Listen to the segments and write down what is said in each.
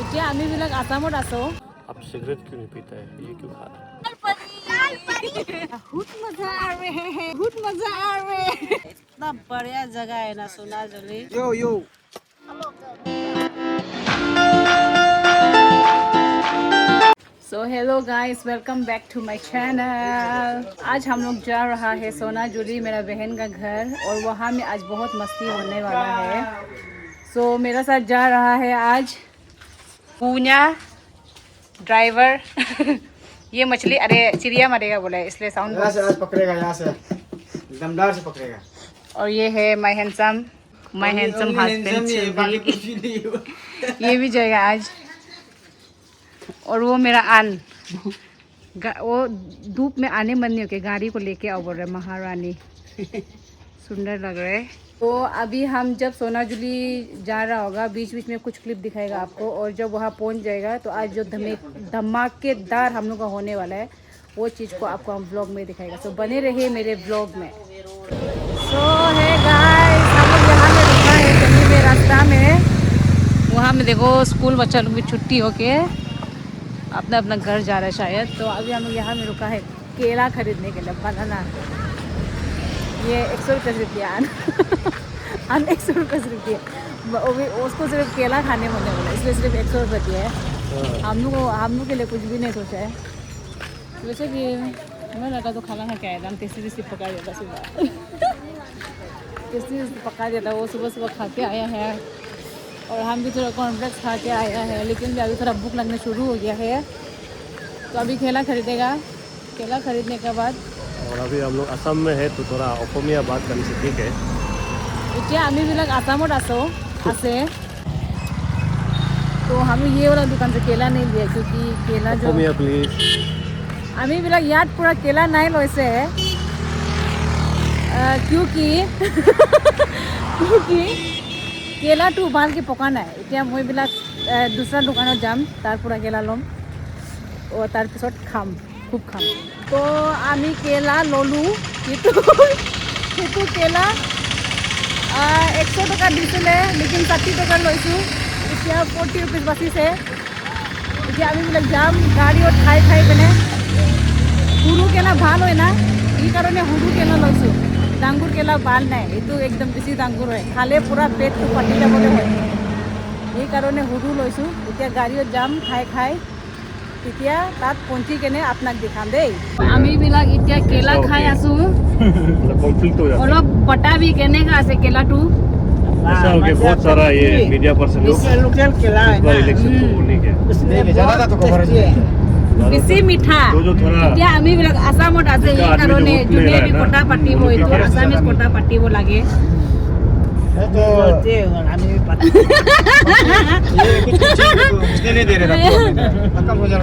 এতিয়া আমি বিলাক আসামত আছো। आप सिगरेट क्यों नहीं पीता है? ये क्यों खा रहा है? बहुत मजा आ रहे हैं, बहुत मजा आ रहे हैं। इतना बढ़िया जगह है ना Sonajuli. Yo yo so hello guys, welcome back to my channel. आज हम लोग जा रहा है सोनाजुली, मेरा बहन का घर, और वहाँ में आज बहुत मस्ती होने वाला है। सो मेरा साथ जा रहा है आज पूना ड्राइवर। ये मछली, अरे चिड़िया मरेगा बोला है, इसलिए साउंड। यहाँ से आज पकड़ेगा, यहाँ से दमदार से पकड़ेगा। और ये है माय हैंडसम हस्बैंड। ये भी जाएगा आज। और वो मेरा वो धूप में आने मन नहीं होके गाड़ी को लेके आओ बोल रहे महारानी। सुंदर लग रहे है। तो अभी हम जब सोनाजुली जा रहा होगा, बीच बीच में कुछ क्लिप दिखाएगा आपको, और जब वहाँ पहुँच जाएगा तो आज जो धमाकेदार हम लोग का होने वाला है वो चीज़ को आपको हम व्लॉग में दिखाएगा। सो बने रहिए मेरे व्लॉग में। सो है गाइस, हम लोग यहाँ में रुका है कहीं में रास्ता में। वहाँ में देखो स्कूल बच्चा लोग भी छुट्टी होके अपना अपना घर जा रहा है शायद। तो अभी हम लोग यहाँ में रुका है केला खरीदने के लिए, बनाना। ये 100 रुपया अन 100 रुपये। उसको सिर्फ केला खाने होने वाला, इसलिए सिर्फ 100 रुपये दिया है। हम लोग के लिए कुछ भी नहीं सोचा है। वैसे कि मैं लगा तो खाना खा के आया था, हम टेस्टी पका दिया था सुबह। टेस्टी पका दिया था, वो सुबह सुबह खा के आया है। और हम भी थोड़ा कॉर्नफ्लेक्स खा के आया है, लेकिन भी अभी थोड़ा भूख लगना शुरू हो गया है। तो अभी केला खरीदेगा। केला खरीदने के बाद, और अभी हम लोग असम में है तो थोड़ा অসমীয়া बात करने से ठीक है। এতিয়া আমি বিলাক আসামত আছে। तो हम ये वाला दुकान से केला नहीं लिया, क्योंकि केला जो অসমীয়া प्लीज। আমি বিলাক ইয়াত पूरा केला नहीं लैसे क्योंकि केला तो उबाल के पका নাই। এতিয়া মই বিলাক दूसरा दुकानत जाम, तार पूरा केला लम और तार पिছত खाम, खूब खाम। तो आमी केला ललू, সেইটো केला 100 टका দিছিলে, लेकिन 60 टका লৈছোঁ। এতিয়া 40 रुपीज বাচিছে। এতিয়া আমি বিলাক যাম গাড়ীত খাই পিনে। সৰু কেলা ভাল হয় না, এই কাৰণে সৰু কেলা লৈছোঁ। ডাঙৰ কেলা ভাল নাই, এইটো একদম বেছি ডাঙৰ হয়, খালে পূৰা পেটটো ফাটি যাবলৈ হয়। এই কাৰণে সৰু লৈছোঁ। এতিয়া গাড়ীত যাম খাই তেতিয়া তাত পਹੁঁচি কেনে আপোনাক দেখাম দেই। আমি বিলাক এতিয়া কেলা খাই আছোঁ। অলপ পটাবি কেনেকা আছে কেলাটো। ऐसा हो गया बहुत सारा ये मीडिया पर्सन लोग लोकल केला है ना, इलेक्शन को बोलने के ज़्यादा तो कवर है। বেছি মিঠা। जो थोड़ा এতিয়া আমি বিলাক আসামত আছে, এই কাৰণে যোনে বি কটা পাতিব এইটো আসামিজ কটা পাতিব লাগে। तो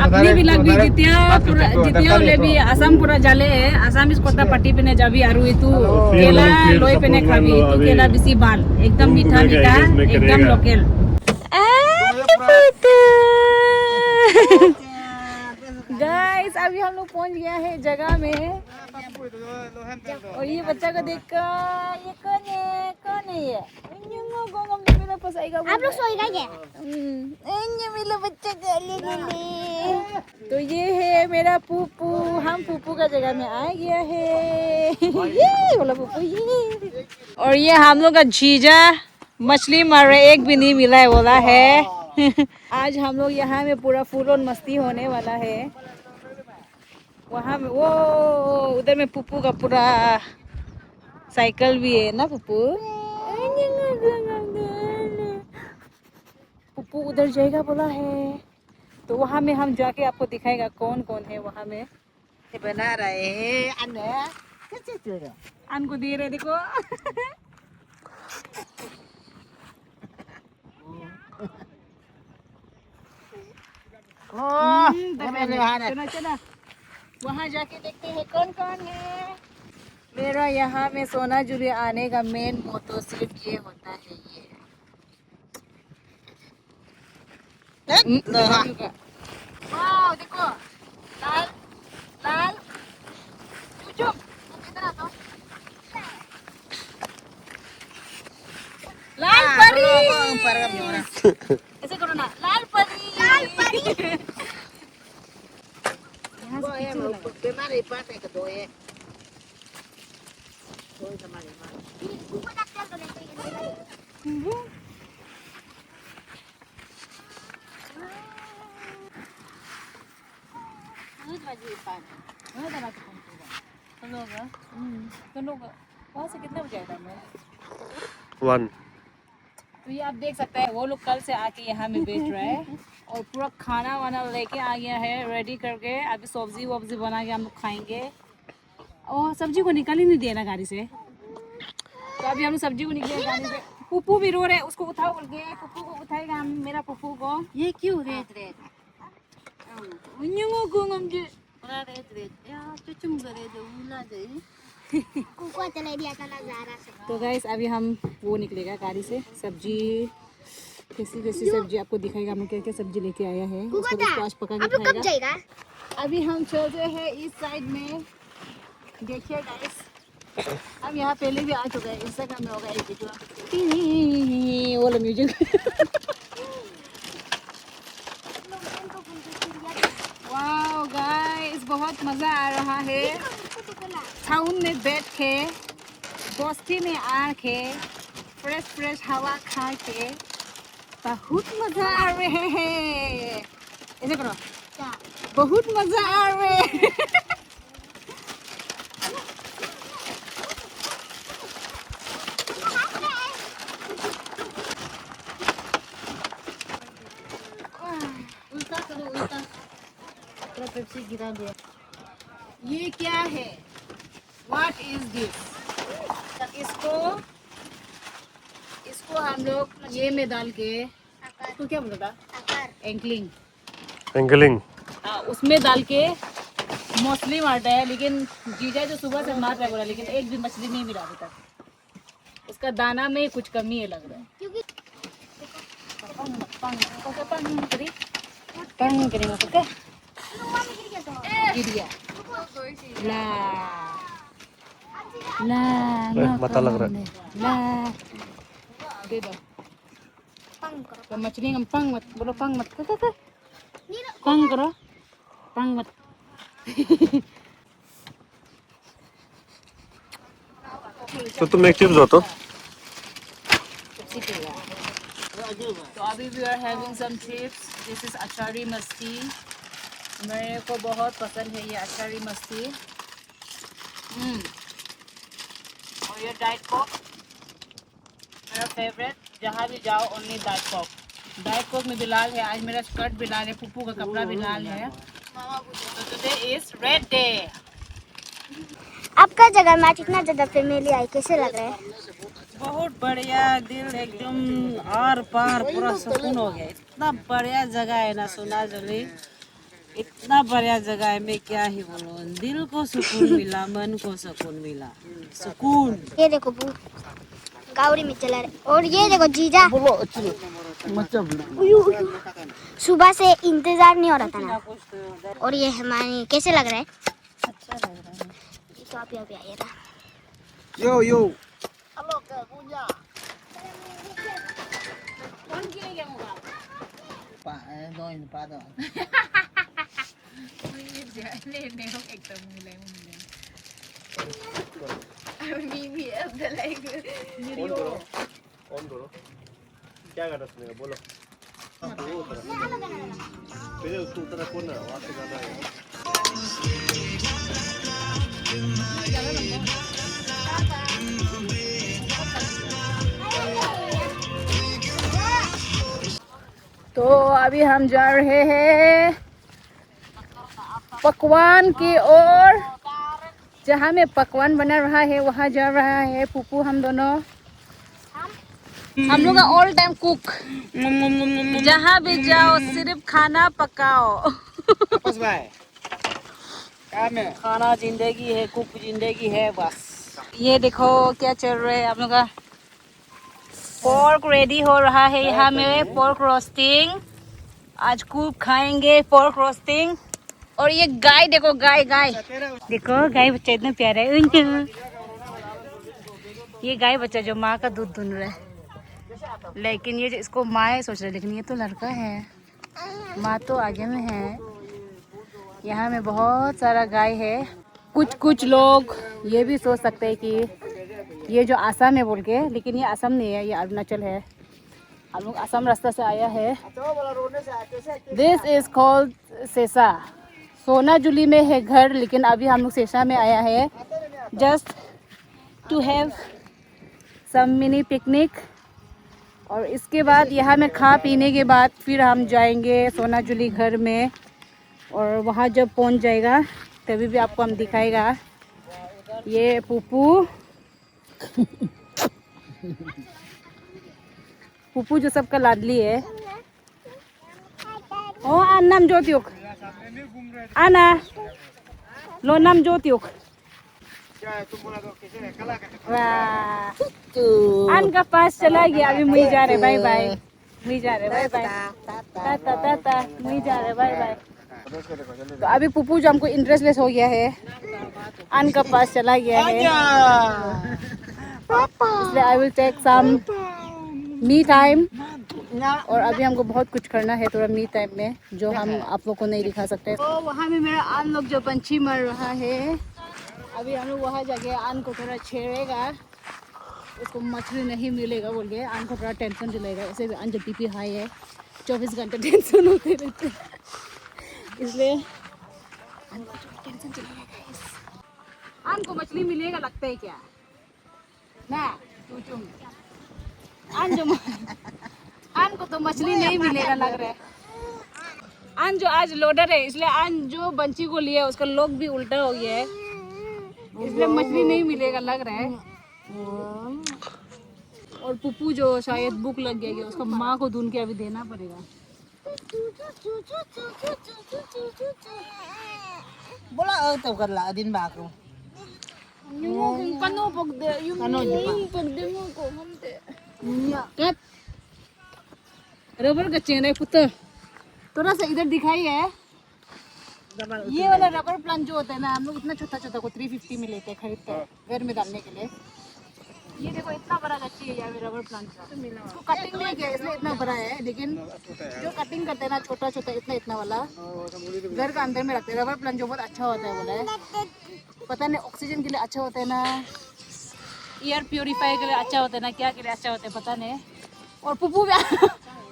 আপনি বিলাক বি যেতিয়া হলে বি আসাম পুরা জালে আসামিজ কটা পাতি পিনে যাবি, আৰু এইটো কেলা লৈ পিনে খাবি। এইটো কেলা বেছি ভাল, একদম মিঠা एकदम लोकल। गाइस अभी हम लोग पहुंच गया है जगह में। और ये बच्चा को देखकर, ये कौन है ये? आप लोग सोएगा क्या? मेरा बच्चा तो ये है मेरा पुप्पू। हम पुप्पू का जगह में आ गया है। ये बोला पुप्पू ये। और ये हम लोग का जीजा मछली मार रहे, एक भी नहीं मिला है बोला है। आज हम लोग यहाँ में पूरा फुल ऑन मस्ती होने वाला है। वहाँ में वो उधर में पुप्पू का पूरा साइकिल भी है ना पुप्पू। पुप्पू उधर जाएगा बोला है, तो वहाँ में हम जाके आपको दिखाएगा कौन कौन है वहाँ में। बना रहे हैं अन को दे रहे देखो। चला वहाँ जाके देखते हैं कौन कौन है। मेरा यहाँ में सोनाजुली आने का मेन मोटो सिर्फ ये होता है, ये वाह देखो लाल लाल चुप किधर आता लाल परी। ऐसे करो ना, लाल परी। Benar ipan ke doye. Doye sama ipan. वहाँ से कितना बजे आया मैं? 1 तो ये आप देख सकते हैं वो लोग कल से आके यहाँ में बेच रहे हैं और पूरा खाना वाना लेके आ गया है रेडी करके। अभी सब्जी वब्जी बना के हम लोग खाएंगे और सब्जी को निकल ही नहीं दिया ना गाड़ी से, तो अभी हम लोग सब्जी को निकले गाड़ी से। पुप्पू भी रो रहे, उसको उठाओ बोल के। पुप्पू को उठाएगा हम, मेरा पुप्पू को। ये क्यों रेत रेत? पूरा रेत रेत। यार चुचुम करे जो उला दे। कुको चले दिया था नजारा से। तो गाइस अभी हम वो निकलेगा गाड़ी से। सब्जी कैसी कैसी सब्जी आपको दिखाएगा, हम क्या क्या सब्जी लेके आया है उसको आज पका के खाएगा। अभी हम चल रहे हैं इस साइड में, देखिए गाइस। हम यहाँ पहले भी आ चुके हैं, इंस्टाग्राम में होगा एक वीडियो। वो लो म्यूजिक। वाओ गाइस बहुत मजा आ रहा है टाउन में बैठ के, दोस्ती में आके, फ्रेश फ्रेश हवा खा के बहुत मजा आ रहे हैं। ऐसे करो, बहुत मजा आ रहे हैं। उल्टा करो उल्टा। पूरा पेप्सी गिरा दिया। ये क्या है? What is this? इसको हम लोग ये में डाल के, इसको क्या बोलता था? एंकलिंग। एंगलिंग उसमें डाल के मछली मारता है, लेकिन जीजा जो सुबह से मार रहा है बोला, लेकिन एक भी मछली नहीं मिला अभी तक। उसका दाना में कुछ कमी है लग रहा है। मता लग रहा है। दे दो तो मछली हम पंग मत बोलो, पंग मत पंग करो, पंग मत। तो तुम एक चिप्स हो तो अभी we are having some chips. This is Achari Masti. मेरे को बहुत पसंद है ये अचारी मस्ती। और ये डाइट कोक मेरा फेवरेट। जहाँ भी जाओ only diet Coke. Diet Coke में भी लाल है, आज मेरा स्कर्ट भी लाल है, पुप्पू का कपड़ा भी लाल है। तो टुडे इज रेड डे। आपका जगह में इतना ज्यादा फैमिली आई, कैसे लग रहा है? बहुत बढ़िया, दिल एकदम आर पार पूरा सुकून हो गया। इतना बढ़िया जगह है ना सोना जोली, इतना बढ़िया जगह है, मैं क्या ही बोलूं। दिल को सुकून मिला, मन को सुकून मिला, सुकून। ये देखो बू गावड़ी में चला रहे, और ये देखो जीजा सुबह से इंतजार नहीं हो रहा था ना। और ये हमारी कैसे लग रहा है? अच्छा लग रहा है। ये तो अभी अभी आया था। यो यो कौन गिरेगा होगा? एकदम ऑन करो। क्या करना सुनेगा बोलो। पहले उसको उतना कौन है, वहाँ से जाना है। तो अभी हम जा रहे हैं पकवान की ओर। जहाँ में पकवान बना रहा है वहाँ जा रहा है पुप्पू। हम दोनों, हम लोग का ऑल टाइम कुक। जहाँ भी जाओ सिर्फ खाना पकाओ। खाना जिंदगी है, कुक जिंदगी है बस। ये देखो क्या चल रहा है आप लोग का। पोर्क रेडी हो रहा है यहाँ में, पोर्क रोस्टिंग। आज खूब खाएंगे पोर्क रोस्टिंग। और ये गाय देखो, गाय गाय देखो, गाय बच्चा इतना प्यारा है। ये गाय बच्चा जो माँ का दूध दूध रहा है, लेकिन ये इसको माँ है सोच रहे, लेकिन ये तो लड़का है। माँ तो आगे में है। यहाँ में बहुत सारा गाय है। कुछ कुछ लोग ये भी सोच सकते हैं कि ये जो आसाम है बोल के, लेकिन ये आसाम नहीं है, ये अरुणाचल है। हम लोग आसाम रास्ता से आया है। दिस इज कॉल्ड सेसा। सोनाजुली में है घर, लेकिन अभी हम लोग सेसा में आया है just to have some mini picnic. और इसके बाद यहाँ में खा पीने के बाद फिर हम जाएंगे सोनाजुली घर में। और वहाँ जब पहुँच जाएगा तभी भी आपको हम दिखाएगा। ये पुप्पू पुप्पू जो सबका लाडली है। ओ आन नाम ज्योतियुक, आना लो नाम ज्योतियुक। आन का पास चला गया, अभी मुझे जा रहे, बाय बाय। मुझे जा रहे, बाय बाय, टाटा टाटा, मुझे जा रहे, बाय बाय। तो अभी पुप्पू जो हमको इंटरेस्टलेस हो गया है, आन का पास चला गया है, इसलिए I will take some me time. और अभी हमको बहुत कुछ करना है थोड़ा मी टाइम में, जो हम आप लोग को नहीं दिखा सकते। तो वहाँ में मेरा आन लोग जो पंछी मर रहा है, अभी हम लोग वहाँ जाके आन को थोड़ा छेड़ेगा, उसको मछली नहीं मिलेगा बोल के आन को थोड़ा टेंशन दिलाएगा। ऐसे भी आन जो बीपी हाई है, 24 घंटे टेंशन होते रहते, इसलिए आन को थोड़ा टेंशन दिलाएगा। आन को मछली मिलेगा लगता है क्या ना? आन को तो मछली नहीं मिलेगा लग रहा है। आन जो आज लोडर है, इसलिए आन जो बंची को लिया उसका लोग भी उल्टा हो गया है, इसलिए मछली नहीं मिलेगा लग रहा है। और पुप्पू जो शायद भूख लग गया है, उसका माँ को ढूंढ के अभी देना पड़ेगा। बोला तो कर ला दिन बाको कनो पक दे, yung pag de mo ko हमते रबर का चेन है पुत्र, थोड़ा सा इधर दिखाई है। ये वाला रबर प्लांट जो होता है ना, हम लोग इतना छोटा छोटा को 350 में लेते हैं खरीद कर घर में डालने के लिए। ये देखो इतना बड़ा गच्ची है यहाँ में रबर प्लांट का। इसको कटिंग नहीं किया इसलिए इतना बड़ा है, लेकिन जो कटिंग करते हैं ना छोटा छोटा इतना इतना वाला, घर का अंदर में रखते हैं। रबर प्लांट जो बहुत अच्छा होता है बोला है, पता नहीं ऑक्सीजन के लिए अच्छा होता है ना, एयर प्योरीफायर के लिए अच्छा होता है ना, क्या के लिए अच्छा होता है पता नहीं। और पुप्पू भी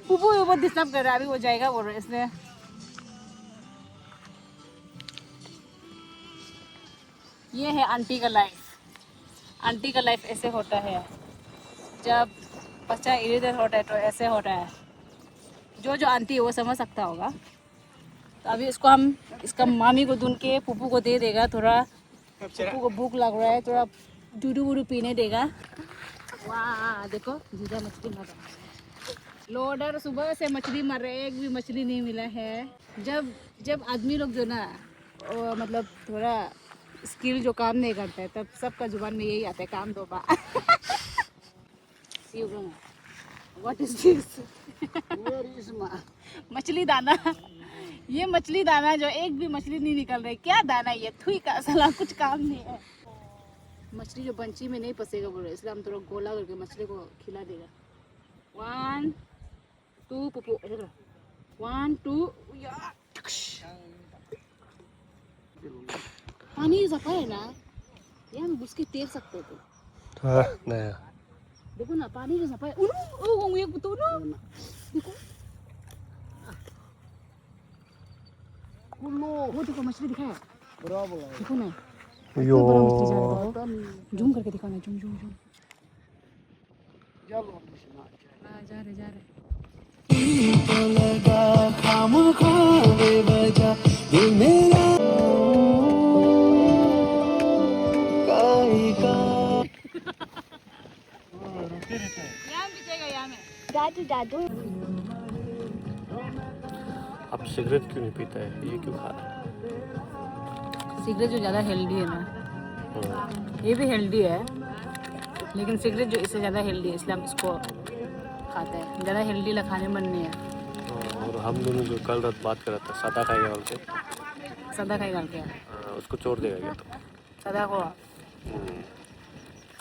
पुप्पू भी बहुत डिस्टर्ब कर रहा है, अभी वो जाएगा बोल रहे इसलिए। ये है आंटी का लाइफ। आंटी का लाइफ ऐसे होता है, जब बच्चा इधर होता है तो ऐसे होता है। जो जो आंटी है वो समझ सकता होगा। तो अभी इसको हम इसका मामी को ढूंढ के पुप्पू को दे देगा। थोड़ा पुप्पू को भूख लग रहा है, थोड़ा दूधू वूडू पीने देगा। वाह देखो जीजा मछली मर रहा है। लोडर सुबह से मछली मर रहे, एक भी मछली नहीं मिला है। जब आदमी लोग जो ना मतलब थोड़ा स्किल जो काम नहीं करता है, तब सबका जुबान में यही आता है, काम दो बा। What is this? मछली दाना। ये मछली दाना जो एक भी मछली नहीं निकल रही, क्या दाना ये थुई का साला, कुछ काम नहीं है। मछली जो बंची में नहीं फंसेगा बोल रहे, इसलिए हम थोड़ा गोला करके मछली को खिला देगा। 1 2 पुप्पू, 1 2 पानी सफा है ना, ये हम घुस के तैर सकते थे। नहीं देखो ना पानी जो सफा है। ओ ये पुतो ना देखो, वो देखो मछली दिखाया, देखो ना यो जूम करके दिखाना, जूम जूम जूम। जा रहे दादू दादू अब सिगरेट क्यों नहीं पीता है, ये क्यों खा रहा है? सिगरेट जो ज़्यादा हेल्दी है ना, ये भी हेल्दी है, लेकिन सिगरेट जो इससे ज़्यादा हेल्दी है, इसलिए हम इसको खाते हैं। ज़्यादा हेल्दी ला खाने मन नहीं है। और हम दोनों जो कल रात बात कर रहे थे, सादा खाएगा बोल के, सदा खाएगा क्या? उसको छोड़ देगा क्या तो?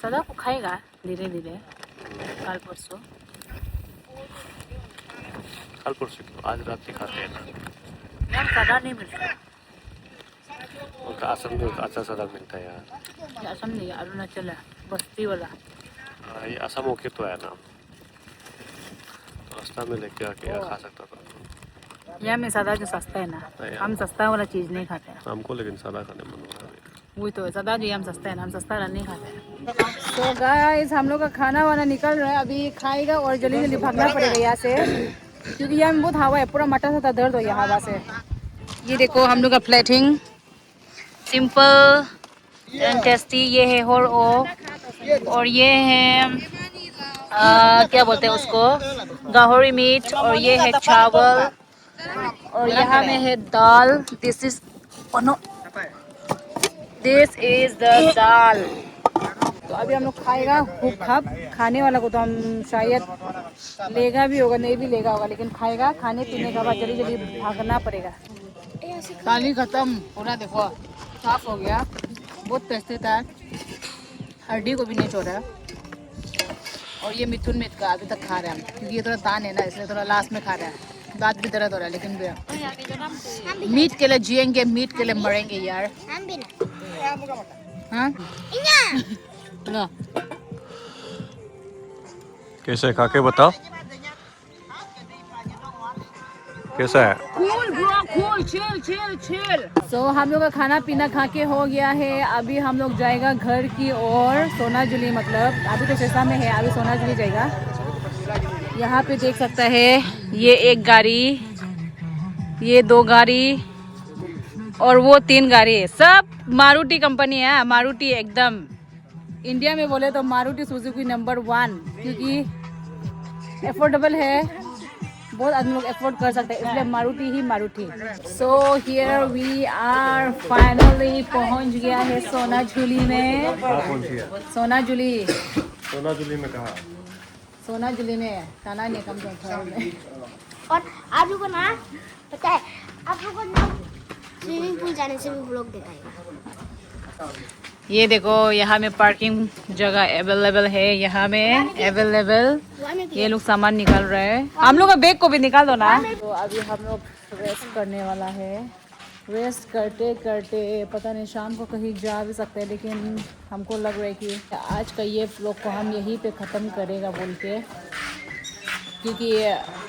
सदा को खाएगा धीरे धीरे, कल परसों। कल परसों क्यों, आज रात ही खाते हैं ना। यार सदा नहीं मिलता, उनका असम में अच्छा सड़क मिलता है यार। ये असम नहीं है, अरुणाचल है, बस्ती वाला। ये असम होके तो है ना, तो रास्ता में लेके आके खा सकता था। यहाँ में सादा जो सस्ता है ना, हम सस्ता वाला चीज़ नहीं खाते हैं। हमको लेकिन सादा खाने मन हो रहा है। वही तो सादा जो हम सस्ता है ना, हम सस्ता वाला नहीं खाते हैं। तो गाइस हम लोग का खाना वाना निकल रहा है, अभी खाएगा और जल्दी जल्दी भागना पड़ेगा यहाँ से, क्योंकि यहाँ में बहुत हवा है, पूरा मटा सा दर्द हो गया हवा से। ये देखो हम लोग का प्लेटिंग सिंपल एंड टेस्टी। ये है होर ओ, और ये है क्या बोलते हैं उसको, गाहरी मीट, और ये है चावल, और यहाँ में है दाल। दिस इज द दाल। तो अभी हम लोग खाएगा खूब खाब। खाने वाला को तो हम शायद लेगा भी होगा, नहीं भी लेगा होगा, लेकिन खाएगा। खाने पीने का बाद जल्दी जल्दी भागना पड़ेगा। खाली खत्म पूरा, देखो साफ हो गया, बहुत टेस्टी था, हड्डी को भी नहीं छोड़ा। और ये मिथुन मिट का अभी तक खा रहे हैं हम, क्योंकि ये थोड़ा तान है ना, इसलिए थोड़ा लास्ट में खा रहे हैं। दांत भी दर्द हो रहा है, लेकिन भी मीट के लिए जिएंगे, मीट के लिए मरेंगे यार। हम भी ना। हाँ ना, कैसे खा के बताओ, कैसा है? So, हम लोग का खाना पीना खा के हो गया है। अभी हम लोग जाएगा घर की ओर, सोनाजुली, मतलब अभी तो सिरसा में है, अभी सोनाजुली जाएगा। यहाँ पे देख सकता है, ये एक गाड़ी, ये 2 गाड़ी, और वो 3 गाड़ी है। सब मारुति कंपनी है। मारुति एकदम इंडिया में बोले तो मारुति सुजुकी नंबर 1, क्योंकि एफोर्डेबल है, बहुत आदमी लोग एफोर्ड कर सकते हैं, इसलिए मारुति ही Maruti. So here we are, finally पहुंच गया है सोनाजुली में। सोनाजुली में कहा? सोनाजुली में ताना ने कम में। और आप लोगों को ना पता है, आप लोगों को ना स्विमिंग पूल जाने से भी ब्लॉग दिखाएगा। ये देखो यहाँ में पार्किंग जगह अवेलेबल है, यहाँ में अवेलेबल। ये लोग सामान निकाल रहे हैं, हम लोग का बैग को भी निकाल दो ना। तो अभी हम लोग रेस्ट करने वाला है। रेस्ट करते करते पता नहीं शाम को कहीं जा भी सकते हैं, लेकिन हमको लग रहा है कि आज का ये व्लॉग को हम यहीं पे ख़त्म करेगा बोल के, क्योंकि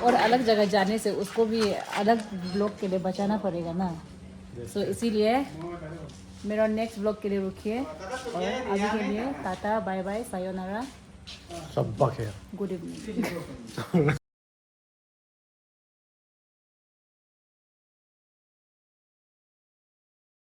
और अलग जगह जाने से उसको भी अलग व्लॉग के लिए बचाना पड़ेगा ना। सो इसीलिए मेरा नेक्स्ट व्लॉग के लिए रुकिए, और अभी के लिए टाटा बाय बाय सायोनारा, सब बखेर। Good evening.